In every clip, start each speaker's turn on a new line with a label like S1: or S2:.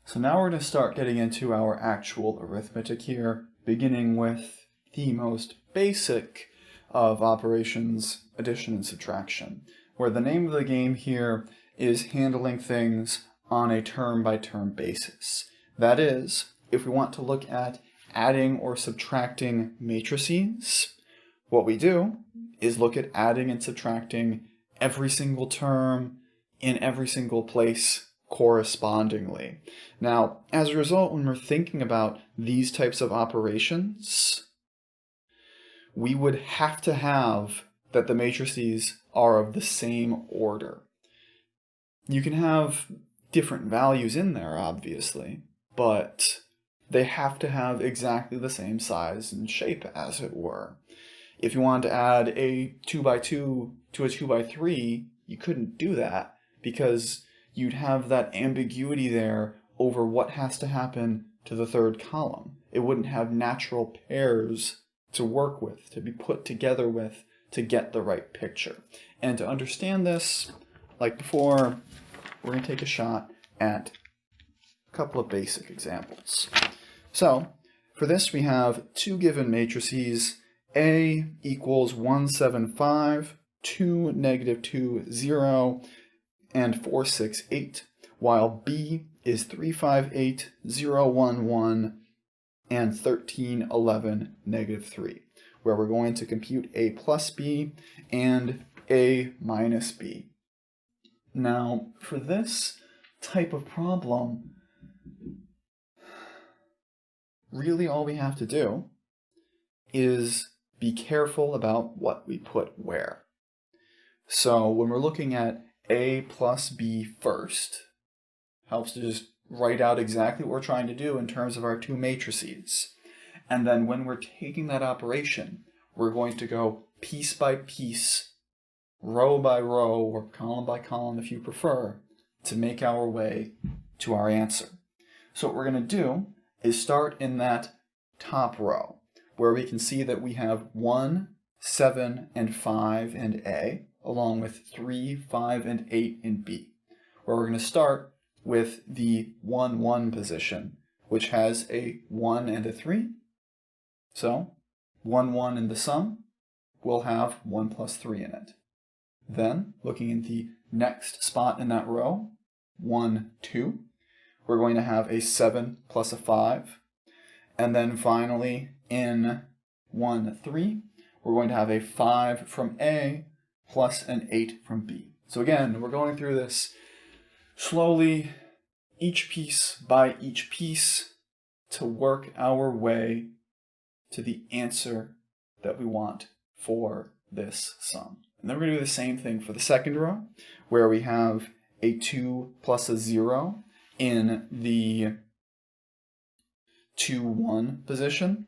S1: So now we're going to start getting into our actual arithmetic here, beginning with the most basic of operations, addition and subtraction, where the name of the game here is handling things on a term-by-term basis. That is, if we want to look at adding or subtracting matrices, what we do is look at adding and subtracting every single term in every single place correspondingly. Now, as a result, when we're thinking about these types of operations, we would have to have that the matrices are of the same order. You can have different values in there, obviously, but they have to have exactly the same size and shape, as it were. If you wanted to add a 2x2 to a 2x3, you couldn't do that because you'd have that ambiguity there over what has to happen to the third column. It wouldn't have natural pairs to work with, to be put together with, to get the right picture. And to understand this, like before, we're going to take a shot at a couple of basic examples. So, for this we have two given matrices, A equals 175, 2, negative 2, 0, and 4, 6, 8, while B is 3, 5, 8, 0, 1, 1, and 13, 11, negative 3, where we're going to compute A plus B and A minus B. Now, for this type of problem, really all we have to do is be careful about what we put where. So when we're looking at A plus B first, helps to just write out exactly what we're trying to do in terms of our two matrices. And then when we're taking that operation, we're going to go piece by piece, row by row, or column by column if you prefer, to make our way to our answer. So what we're going to do is start in that top row, where we can see that we have 1, 7, and 5 in A, along with 3, 5, and 8 in B, where we're going to start with the 1, 1 position, which has a 1 and a 3. So 1, 1 in the sum will have 1 plus 3 in it. Then, looking in the next spot in that row, 1, 2, we're going to have a 7 plus a 5. And then finally, in 1, 3, we're going to have a 5 from A plus an 8 from B. So again, we're going through this slowly, each piece by each piece, to work our way to the answer that we want for this sum. And then we're going to do the same thing for the second row, where we have a 2 plus a 0 in the 2, 1 position,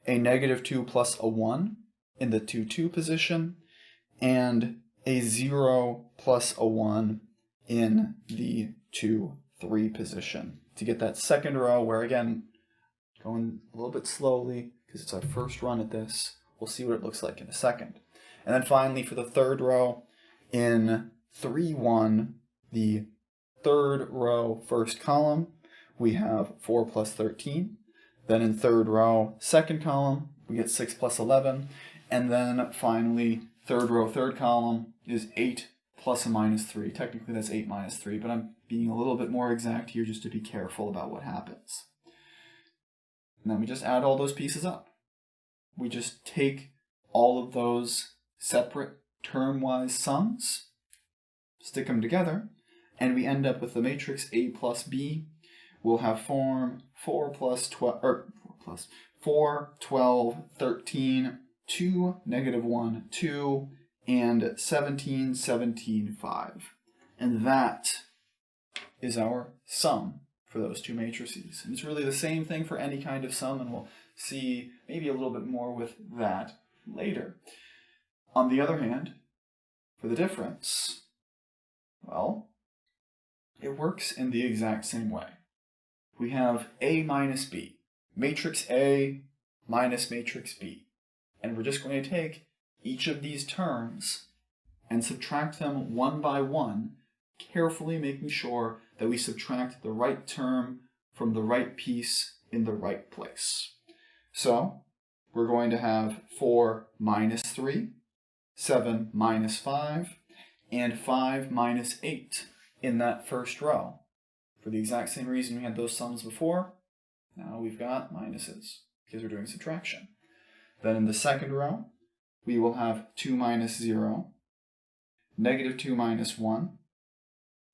S1: a negative 2 plus a 1 in the 2, 2 position, and a 0 plus a 1 in the 2, 3 position. To get that second row, where again, going a little bit slowly, because it's our first run at this, we'll see what it looks like in a second. And then finally, for the third row, in 3, 1, the third row, first column, we have 4 plus 13. Then in third row, second column, we get 6 plus 11. And then finally, third row, third column is 8 plus a minus 3. Technically that's 8 minus 3, but I'm being a little bit more exact here just to be careful about what happens. And then we just add all those pieces up. We just take all of those separate term-wise sums, stick them together, and we end up with the matrix A plus B. We'll have form 4 plus 12, 4, 12, 13, 2, negative 1, 2, and 17, 17, 5. And that is our sum for those two matrices. And it's really the same thing for any kind of sum, and we'll see maybe a little bit more with that later. On the other hand, for the difference, well, it works in the exact same way. We have A minus B, matrix A minus matrix B. And we're just going to take each of these terms and subtract them one by one carefully making sure that we subtract the right term from the right piece in the right place. So we're going to have 4 minus 3, 7 minus 5, and 5 minus 8 in that first row. For the exact same reason we had those sums before, now we've got minuses because we're doing subtraction. Then in the second row, we will have 2 minus 0, negative 2 minus 1,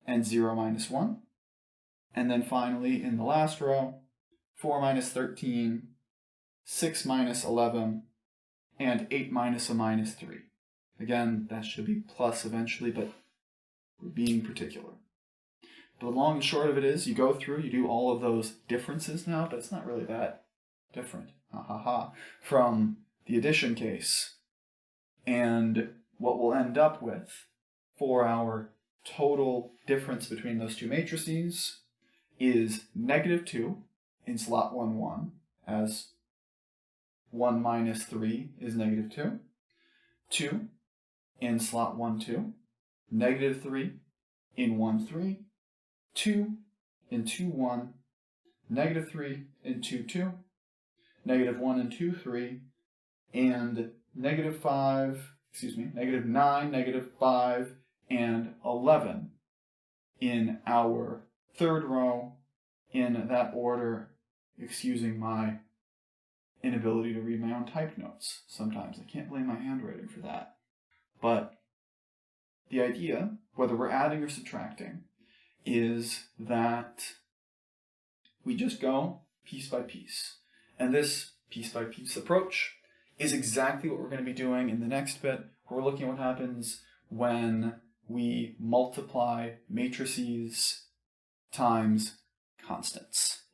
S1: and 0 minus 1. And then finally, in the last row, 4 minus 13, 6 minus 11, and 8 minus a minus 3. Again, that should be plus eventually, but we're being particular. But the long and short of it is, you go through, you do all of those differences now, but it's not really that different, from the addition case. And what we'll end up with for our total difference between those two matrices is negative 2 in slot 1, 1, as 1 minus 3 is negative 2. 2 in slot 1, 2. Negative 3 in 1, 3. 2 in 2, 1. Negative 3 in 2, 2. Negative 1 in 2, 3. And negative 9, negative 5, and 11 in our third row in that order, excusing my inability to read my own type notes sometimes. I can't blame my handwriting for that. But the idea, whether we're adding or subtracting, is that we just go piece by piece. And this piece by piece approach is exactly what we're going to be doing in the next bit. We're looking at what happens when we multiply matrices times constants.